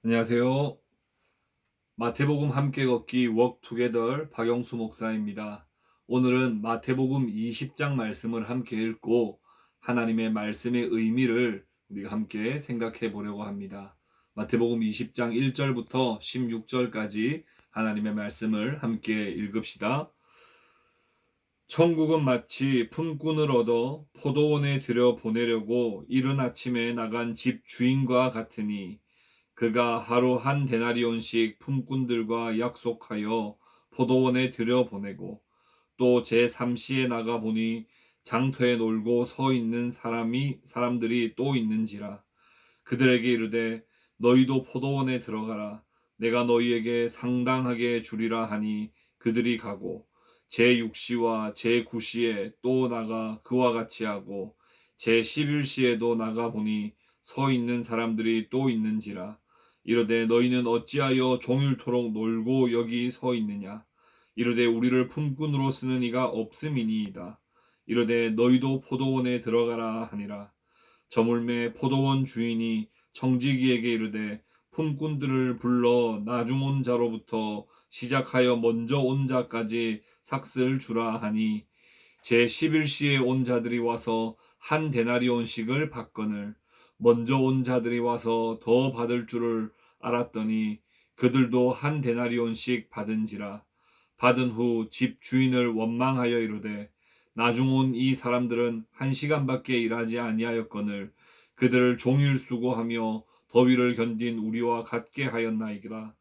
안녕하세요. 마태복음 함께 걷기 워크투게더 박영수 목사입니다. 오늘은 마태복음 20장 말씀을 함께 읽고 하나님의 말씀의 의미를 우리가 함께 생각해 보려고 합니다. 마태복음 20장 1절부터 16절까지 하나님의 말씀을 함께 읽읍시다. 천국은 마치 품꾼을 얻어 포도원에 들여 보내려고 이른 아침에 나간 집 주인과 같으니 그가 하루 한 데나리온씩 품꾼들과 약속하여 포도원에 들여보내고 또 제3시에 나가 보니 장터에 놀고 서 있는 사람들이 또 있는지라 그들에게 이르되 너희도 포도원에 들어가라 내가 너희에게 상당하게 주리라 하니 그들이 가고 제6시와 제9시에 또 나가 그와 같이 하고 제11시에도 나가 보니 서 있는 사람들이 또 있는지라 이르되 너희는 어찌하여 종일토록 놀고 여기 서 있느냐 이르되 우리를 품꾼으로 쓰는 이가 없음이니이다 이르되 너희도 포도원에 들어가라 하니라 저물매 포도원 주인이 청지기에게 이르되 품꾼들을 불러 나중 온 자로부터 시작하여 먼저 온 자까지 삭슬 주라 하니 제11시에 온 자들이 와서 한 데나리온씩을 받거늘 먼저 온 자들이 와서 더 받을 줄을 알았더니 그들도 한 데나리온씩 받은지라 받은 후 집 주인을 원망하여 이르되 나중 온 이 사람들은 1시간밖에 일하지 아니하였거늘 그들을 종일 수고하며 더위를 견딘 우리와 같게 하였나이기라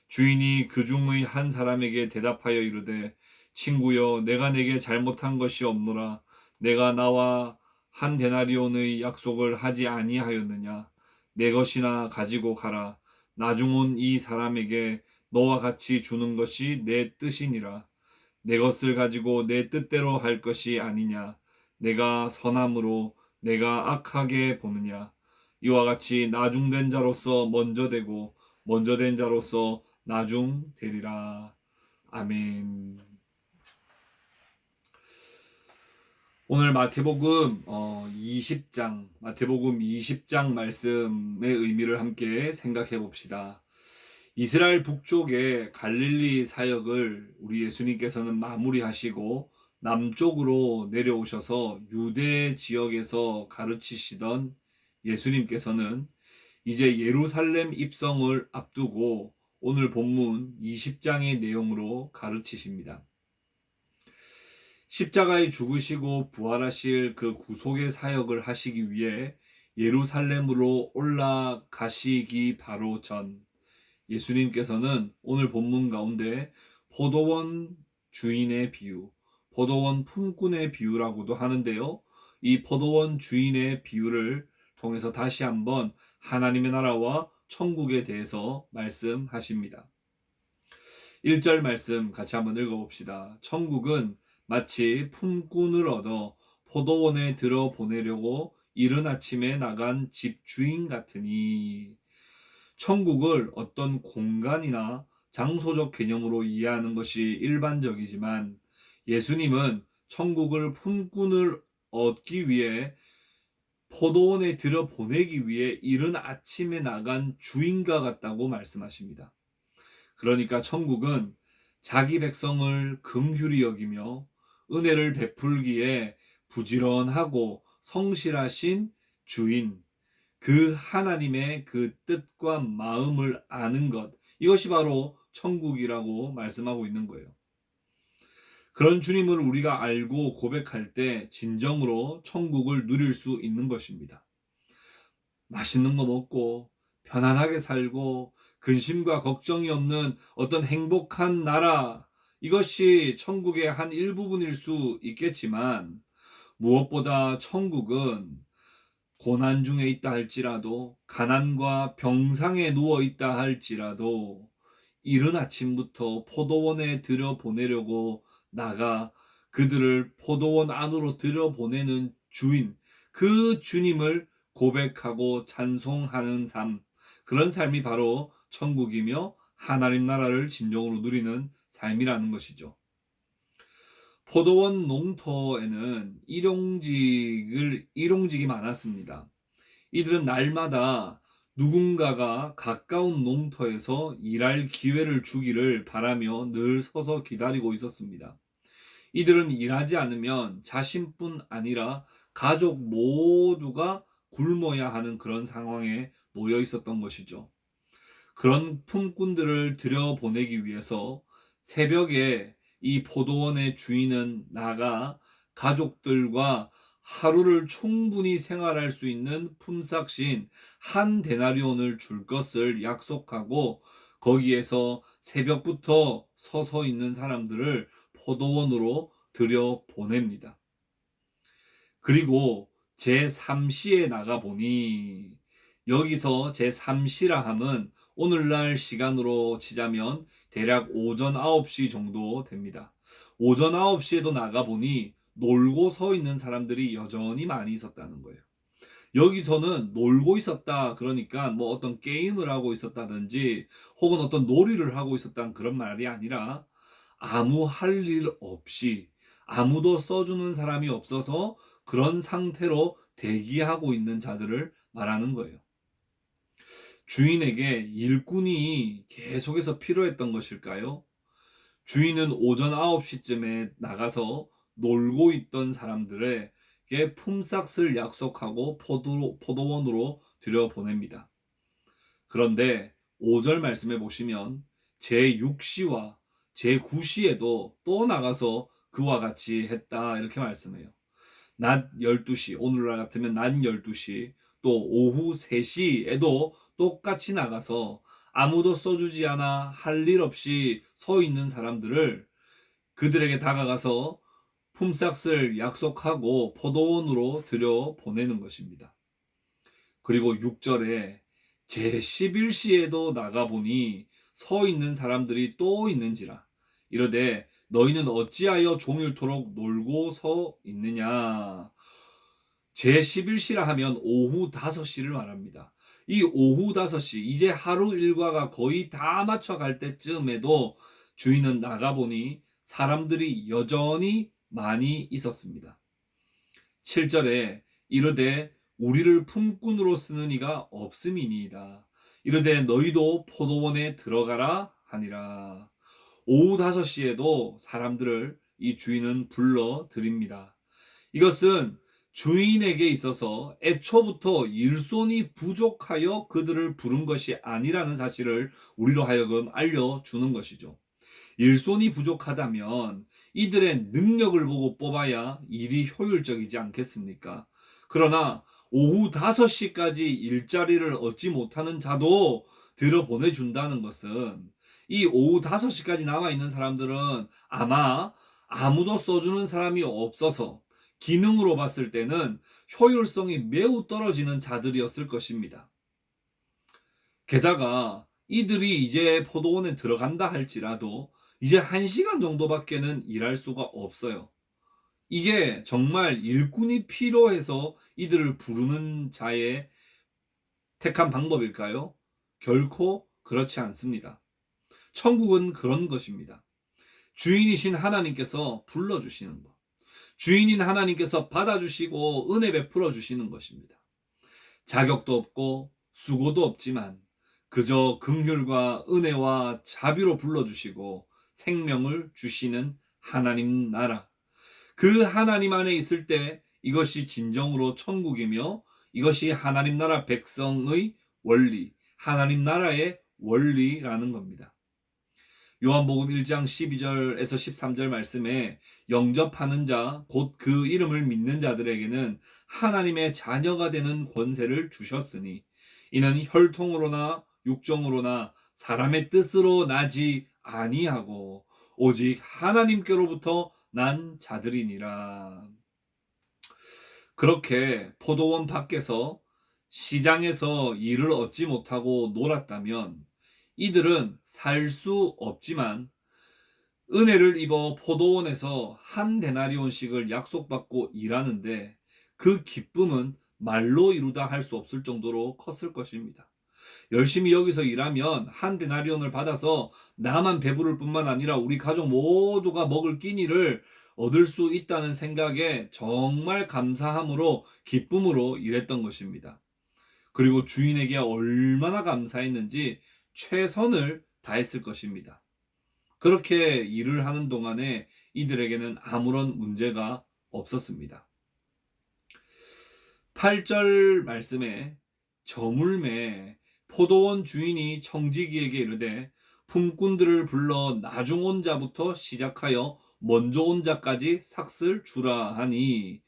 주인이 그 중의 한 사람에게 대답하여 이르되 친구여 내가 내게 잘못한 것이 없노라 내가 나와 한 데나리온의 약속을 하지 아니하였느냐 내 것이나 가지고 가라 나중 온 이 사람에게 너와 같이 주는 것이 내 뜻이니라 내 것을 가지고 내 뜻대로 할 것이 아니냐 내가 선함으로 내가 악하게 보느냐 이와 같이 나중된 자로서 먼저 되고 먼저 된 자로서 나중 되리라. 아멘. 오늘 마태복음 20장 말씀의 의미를 함께 생각해 봅시다. 이스라엘 북쪽의 갈릴리 사역을 우리 예수님께서는 마무리하시고 남쪽으로 내려오셔서 유대 지역에서 가르치시던 예수님께서는 이제 예루살렘 입성을 앞두고 오늘 본문 20장의 내용으로 가르치십니다. 십자가에 죽으시고 부활하실 그 구속의 사역을 하시기 위해 예루살렘으로 올라가시기 바로 전 예수님께서는 오늘 본문 가운데 포도원 주인의 비유, 포도원 품꾼의 비유라고도 하는데요. 이 포도원 주인의 비유를 통해서 다시 한번 하나님의 나라와 천국에 대해서 말씀하십니다. 1절 말씀 같이 한번 읽어봅시다. 천국은 마치 품꾼을 얻어 포도원에 들어 보내려고 이른 아침에 나간 집주인 같으니 천국을 어떤 공간이나 장소적 개념으로 이해하는 것이 일반적이지만 예수님은 천국을 품꾼을 얻기 위해 포도원에 들여 보내기 위해 이른 아침에 나간 주인과 같다고 말씀하십니다. 그러니까 천국은 자기 백성을 긍휼히 여기며 은혜를 베풀기에 부지런하고 성실하신 주인, 그 하나님의 그 뜻과 마음을 아는 것, 이것이 바로 천국이라고 말씀하고 있는 거예요. 그런 주님을 우리가 알고 고백할 때 진정으로 천국을 누릴 수 있는 것입니다. 맛있는 거 먹고 편안하게 살고 근심과 걱정이 없는 어떤 행복한 나라, 이것이 천국의 한 일부분일 수 있겠지만 무엇보다 천국은 고난 중에 있다 할지라도 가난과 병상에 누워 있다 할지라도 이른 아침부터 포도원에 들여보내려고 나가 그들을 포도원 안으로 들여보내는 주인, 그 주님을 고백하고 찬송하는 삶, 그런 삶이 바로 천국이며 하나님 나라를 진정으로 누리는 삶이라는 것이죠. 포도원 농토에는 일용직이 많았습니다. 이들은 날마다 누군가가 가까운 농터에서 일할 기회를 주기를 바라며 늘 서서 기다리고 있었습니다. 이들은 일하지 않으면 자신뿐 아니라 가족 모두가 굶어야 하는 그런 상황에 놓여 있었던 것이죠. 그런 품꾼들을 들여보내기 위해서 새벽에 이 포도원의 주인은 나가 가족들과 하루를 충분히 생활할 수 있는 품삯인 한 데나리온을 줄 것을 약속하고 거기에서 새벽부터 서서 있는 사람들을 포도원으로 들여보냅니다. 그리고 제3시에 나가보니 여기서 제3시라 함은 오늘날 시간으로 치자면 대략 오전 9시 정도 됩니다. 오전 9시에도 나가보니 놀고 서 있는 사람들이 여전히 많이 있었다는 거예요. 여기서는 놀고 있었다 그러니까 뭐 어떤 게임을 하고 있었다든지 혹은 어떤 놀이를 하고 있었다는 그런 말이 아니라 아무 할 일 없이 아무도 써주는 사람이 없어서 그런 상태로 대기하고 있는 자들을 말하는 거예요. 주인에게 일꾼이 계속해서 필요했던 것일까요? 주인은 오전 9시쯤에 나가서 놀고 있던 사람들에게 품삯을 약속하고 포도원으로 들여보냅니다. 그런데 5절 말씀해 보시면 제6시와 제9시에도 또 나가서 그와 같이 했다 이렇게 말씀해요. 낮 12시, 오늘날 같으면 낮 12시, 또 오후 3시에도 똑같이 나가서 아무도 써주지 않아 할 일 없이 서 있는 사람들을 그들에게 다가가서 품삯을 약속하고 포도원으로 들여 보내는 것입니다. 그리고 6절에 제11시에도 나가보니 서 있는 사람들이 또 있는지라 이르되 너희는 어찌하여 종일토록 놀고 서 있느냐. 제11시라 하면 오후 5시를 말합니다. 이 오후 5시 이제 하루 일과가 거의 다 맞춰갈 때쯤에도 주인은 나가보니 사람들이 여전히 많이 있었습니다. 7절에 이르되 우리를 품꾼으로 쓰는 이가 없음이니이다. 이르되 너희도 포도원에 들어가라 하니라. 오후 5시에도 사람들을 이 주인은 불러 드립니다. 이것은 주인에게 있어서 애초부터 일손이 부족하여 그들을 부른 것이 아니라는 사실을 우리로 하여금 알려주는 것이죠. 일손이 부족하다면 이들의 능력을 보고 뽑아야 일이 효율적이지 않겠습니까? 그러나 오후 5시까지 일자리를 얻지 못하는 자도 들여보내준다는 것은 이 오후 5시까지 남아있는 사람들은 아마 아무도 써주는 사람이 없어서 기능으로 봤을 때는 효율성이 매우 떨어지는 자들이었을 것입니다. 게다가 이들이 이제 포도원에 들어간다 할지라도 이제 1시간 정도밖에는 일할 수가 없어요. 이게 정말 일꾼이 필요해서 이들을 부르는 자의 택한 방법일까요? 결코 그렇지 않습니다. 천국은 그런 것입니다. 주인이신 하나님께서 불러주시는 것. 주인인 하나님께서 받아주시고 은혜 베풀어 주시는 것입니다. 자격도 없고 수고도 없지만 그저 긍휼과 은혜와 자비로 불러주시고 생명을 주시는 하나님 나라. 그 하나님 안에 있을 때 이것이 진정으로 천국이며 이것이 하나님 나라 백성의 원리, 하나님 나라의 원리라는 겁니다. 요한복음 1장 12절에서 13절 말씀에 영접하는 자, 곧 그 이름을 믿는 자들에게는 하나님의 자녀가 되는 권세를 주셨으니 이는 혈통으로나 육정으로나 사람의 뜻으로 나지 아니하고 오직 하나님께로부터 난 자들이니라. 그렇게 포도원 밖에서 시장에서 일을 얻지 못하고 놀았다면 이들은 살 수 없지만 은혜를 입어 포도원에서 한 데나리온씩을 약속받고 일하는데 그 기쁨은 말로 이루다 할 수 없을 정도로 컸을 것입니다. 열심히 여기서 일하면 한 데나리온을 받아서 나만 배부를 뿐만 아니라 우리 가족 모두가 먹을 끼니를 얻을 수 있다는 생각에 정말 감사함으로 기쁨으로 일했던 것입니다. 그리고 주인에게 얼마나 감사했는지 최선을 다했을 것입니다. 그렇게 일을 하는 동안에 이들에게는 아무런 문제가 없었습니다. 8절 말씀에 저물매 포도원 주인이 청지기에게 이르되 품꾼들을 불러 나중 온 자부터 시작하여 먼저 온 자까지 삭슬 주라 하니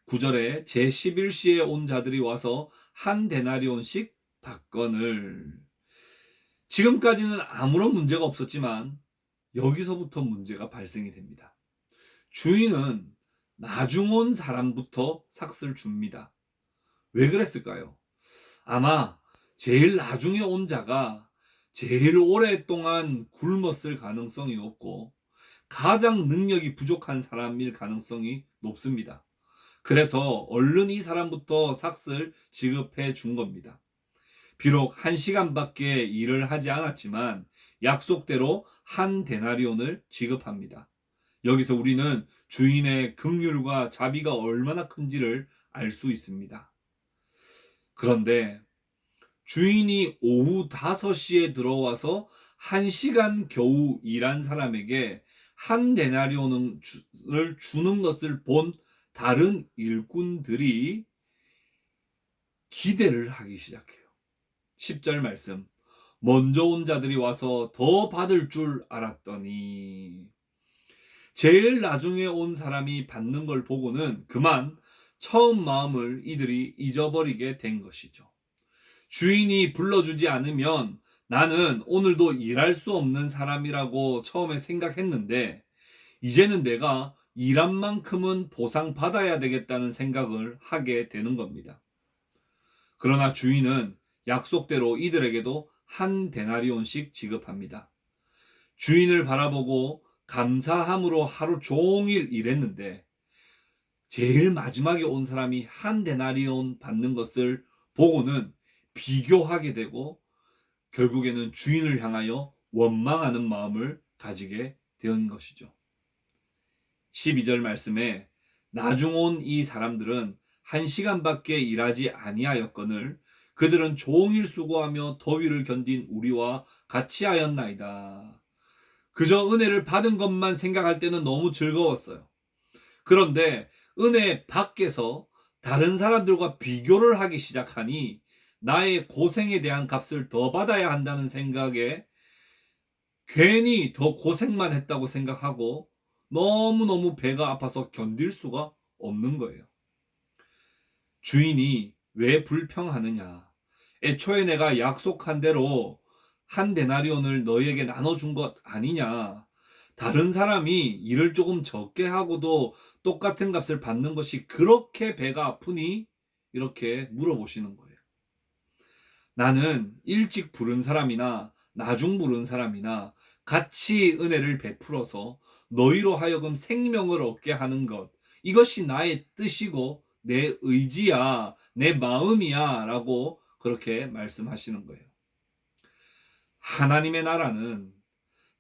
9절에 제11시에 온 자들이 와서 한 데나리온씩 받거늘. 지금까지는 아무런 문제가 없었지만 여기서부터 문제가 발생이 됩니다. 주인은 나중 온 사람부터 삭슬 줍니다. 왜 그랬을까요? 아마 제일 나중에 온 자가 제일 오랫동안 굶었을 가능성이 높고 가장 능력이 부족한 사람일 가능성이 높습니다. 그래서 얼른 이 사람부터 삭슬 지급해 준 겁니다. 비록 1시간밖에 일을 하지 않았지만 약속대로 한 데나리온을 지급합니다. 여기서 우리는 주인의 긍휼과 자비가 얼마나 큰지를 알 수 있습니다. 그런데 주인이 오후 5시에 들어와서 1시간 겨우 일한 사람에게 한 데나리온을 주는 것을 본 다른 일꾼들이 기대를 하기 시작해요. 10절 말씀. 먼저 온 자들이 와서 더 받을 줄 알았더니 제일 나중에 온 사람이 받는 걸 보고는 그만 처음 마음을 이들이 잊어버리게 된 것이죠. 주인이 불러주지 않으면 나는 오늘도 일할 수 없는 사람이라고 처음에 생각했는데 이제는 내가 일한 만큼은 보상받아야 되겠다는 생각을 하게 되는 겁니다. 그러나 주인은 약속대로 이들에게도 한 데나리온씩 지급합니다. 주인을 바라보고 감사함으로 하루 종일 일했는데 제일 마지막에 온 사람이 한 데나리온 받는 것을 보고는 비교하게 되고 결국에는 주인을 향하여 원망하는 마음을 가지게 된 것이죠. 12절 말씀에 나중 온 이 사람들은 1시간밖에 일하지 아니하였거늘 그들은 종일 수고하며 더위를 견딘 우리와 같이 하였나이다. 그저 은혜를 받은 것만 생각할 때는 너무 즐거웠어요. 그런데 은혜 밖에서 다른 사람들과 비교를 하기 시작하니 나의 고생에 대한 값을 더 받아야 한다는 생각에 괜히 더 고생만 했다고 생각하고 너무너무 배가 아파서 견딜 수가 없는 거예요. 주인이 왜 불평하느냐? 애초에 내가 약속한 대로 한 데나리온을 너희에게 나눠준 것 아니냐? 다른 사람이 일을 조금 적게 하고도 똑같은 값을 받는 것이 그렇게 배가 아프니? 이렇게 물어보시는 거예요. 나는 일찍 부른 사람이나 나중 부른 사람이나 같이 은혜를 베풀어서 너희로 하여금 생명을 얻게 하는 것. 이것이 나의 뜻이고 내 의지야, 내 마음이야 라고 그렇게 말씀하시는 거예요. 하나님의 나라는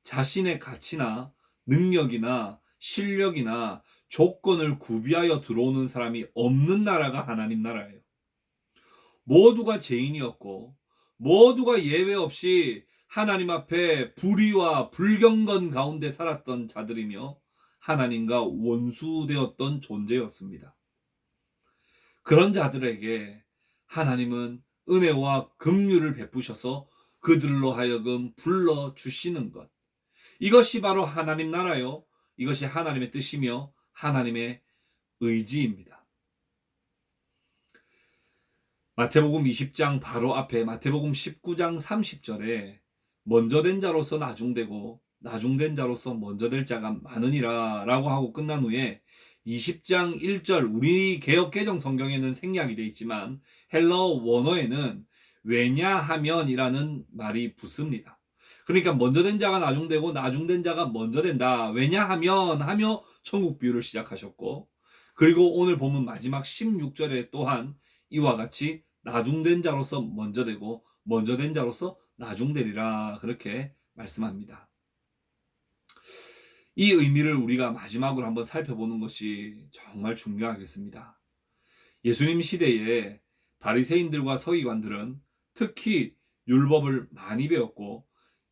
자신의 가치나 능력이나 실력이나 조건을 구비하여 들어오는 사람이 없는 나라가 하나님 나라예요. 모두가 죄인이었고 모두가 예외 없이 하나님 앞에 불의와 불경건 가운데 살았던 자들이며 하나님과 원수되었던 존재였습니다. 그런 자들에게 하나님은 은혜와 긍휼을 베푸셔서 그들로 하여금 불러주시는 것. 이것이 바로 하나님 나라요. 이것이 하나님의 뜻이며 하나님의 의지입니다. 마태복음 20장 바로 앞에 마태복음 19장 30절에 먼저 된 자로서 나중되고 나중된 자로서 먼저 될 자가 많으니라 라고 하고 끝난 후에 20장 1절 우리 개역개정 성경에는 생략이 되어 있지만 헬러 원어에는 왜냐하면이라는 말이 붙습니다. 그러니까 먼저 된 자가 나중되고 나중된 자가 먼저 된다. 왜냐하면 하며 천국 비유를 시작하셨고 그리고 오늘 보면 마지막 16절에 또한 이와 같이 나중된 자로서 먼저 되고 먼저 된 자로서 나중되리라 그렇게 말씀합니다. 이 의미를 우리가 마지막으로 한번 살펴보는 것이 정말 중요하겠습니다. 예수님 시대에 바리새인들과 서기관들은 특히 율법을 많이 배웠고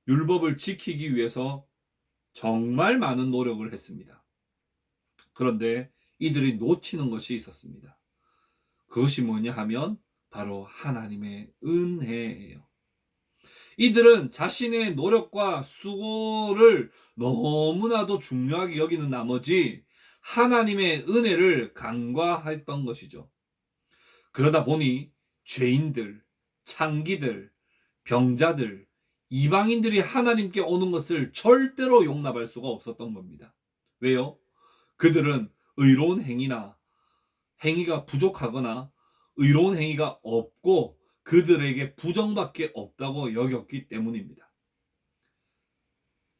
율법을 지키기 위해서 정말 많은 노력을 했습니다. 그런데 이들이 놓치는 것이 있었습니다. 그것이 뭐냐 하면 바로 하나님의 은혜예요. 이들은 자신의 노력과 수고를 너무나도 중요하게 여기는 나머지 하나님의 은혜를 간과했던 것이죠. 그러다 보니 죄인들, 창기들, 병자들, 이방인들이 하나님께 오는 것을 절대로 용납할 수가 없었던 겁니다. 왜요? 그들은 의로운 행위가 부족하거나 의로운 행위가 없고 그들에게 부정밖에 없다고 여겼기 때문입니다.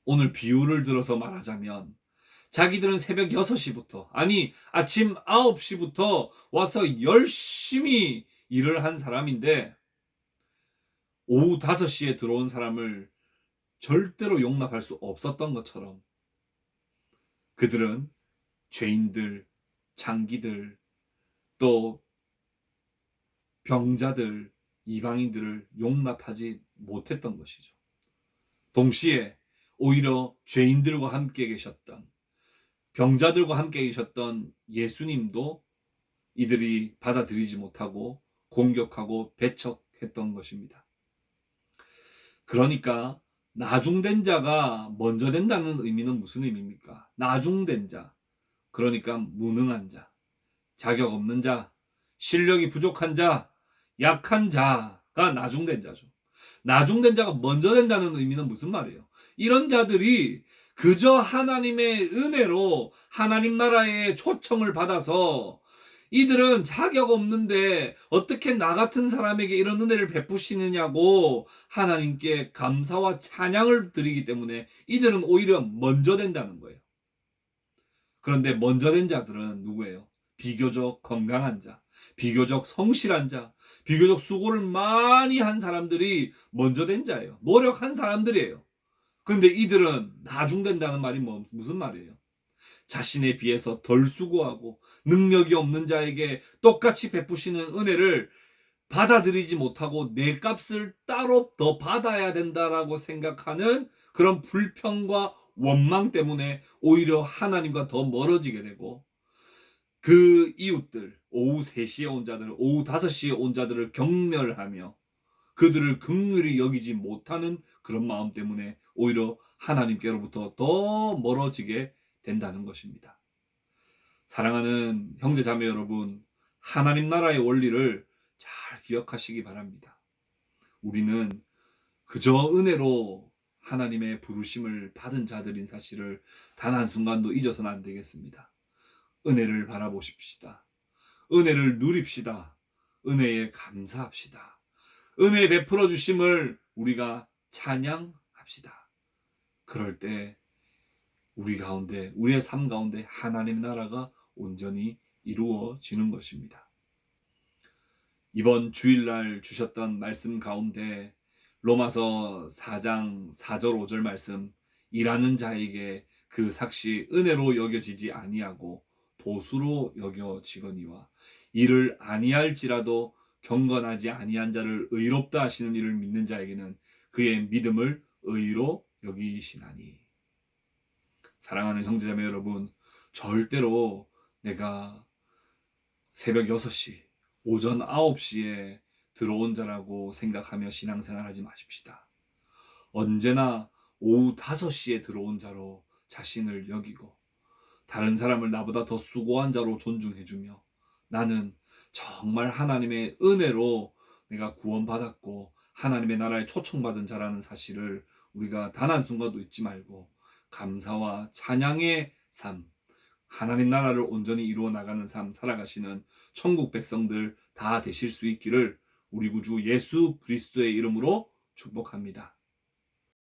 오늘 비유를 들어서 말하자면 자기들은 새벽 6시부터 아니 아침 9시부터 와서 열심히 일을 한 사람인데 오후 5시에 들어온 사람을 절대로 용납할 수 없었던 것처럼 그들은 죄인들, 창기들, 또 병자들, 이방인들을 용납하지 못했던 것이죠. 동시에 오히려 죄인들과 함께 계셨던 병자들과 함께 계셨던 예수님도 이들이 받아들이지 못하고 공격하고 배척했던 것입니다. 그러니까 나중된 자가 먼저 된다는 의미는 무슨 의미입니까? 나중된 자, 그러니까 무능한 자, 자격 없는 자, 실력이 부족한 자, 약한 자가 나중된 자죠. 나중된 자가 먼저 된다는 의미는 무슨 말이에요? 이런 자들이 그저 하나님의 은혜로 하나님 나라의 초청을 받아서 이들은 자격 없는데 어떻게 나 같은 사람에게 이런 은혜를 베푸시느냐고 하나님께 감사와 찬양을 드리기 때문에 이들은 오히려 먼저 된다는 거예요. 그런데 먼저 된 자들은 누구예요? 비교적 건강한 자, 비교적 성실한 자, 비교적 수고를 많이 한 사람들이 먼저 된 자예요. 노력한 사람들이에요. 그런데 이들은 나중된다는 말이 무슨 말이에요? 자신에 비해서 덜 수고하고 능력이 없는 자에게 똑같이 베푸시는 은혜를 받아들이지 못하고 내 값을 따로 더 받아야 된다라고 생각하는 그런 불평과 원망 때문에 오히려 하나님과 더 멀어지게 되고 그 이웃들, 오후 3시에 온 자들, 오후 5시에 온 자들을 경멸하며 그들을 긍휼히 여기지 못하는 그런 마음 때문에 오히려 하나님께로부터 더 멀어지게 된다는 것입니다. 사랑하는 형제 자매 여러분, 하나님 나라의 원리를 잘 기억하시기 바랍니다. 우리는 그저 은혜로 하나님의 부르심을 받은 자들인 사실을 단 한순간도 잊어서는 안 되겠습니다. 은혜를 바라보십시다. 은혜를 누립시다. 은혜에 감사합시다. 은혜 베풀어 주심을 우리가 찬양합시다. 그럴 때 우리의 삶 가운데 하나님 나라가 온전히 이루어지는 것입니다. 이번 주일날 주셨던 말씀 가운데 로마서 4장 4절 5절 말씀, 일하는 자에게 그 삭시 은혜로 여겨지지 아니하고 보수로 여겨지거니와 이를 아니할지라도 경건하지 아니한 자를 의롭다 하시는 이를 믿는 자에게는 그의 믿음을 의로 여기시나니. 사랑하는 형제자매 여러분, 절대로 내가 새벽 6시, 오전 9시에 들어온 자라고 생각하며 신앙생활 하지 마십시다. 언제나 오후 5시에 들어온 자로 자신을 여기고 다른 사람을 나보다 더 수고한 자로 존중해주며 나는 정말 하나님의 은혜로 내가 구원받았고 하나님의 나라에 초청받은 자라는 사실을 우리가 단 한순간도 잊지 말고 감사와 찬양의 삶, 하나님 나라를 온전히 이루어 나가는 삶 살아가시는 천국 백성들 다 되실 수 있기를 우리 구주 예수 그리스도의 이름으로 축복합니다.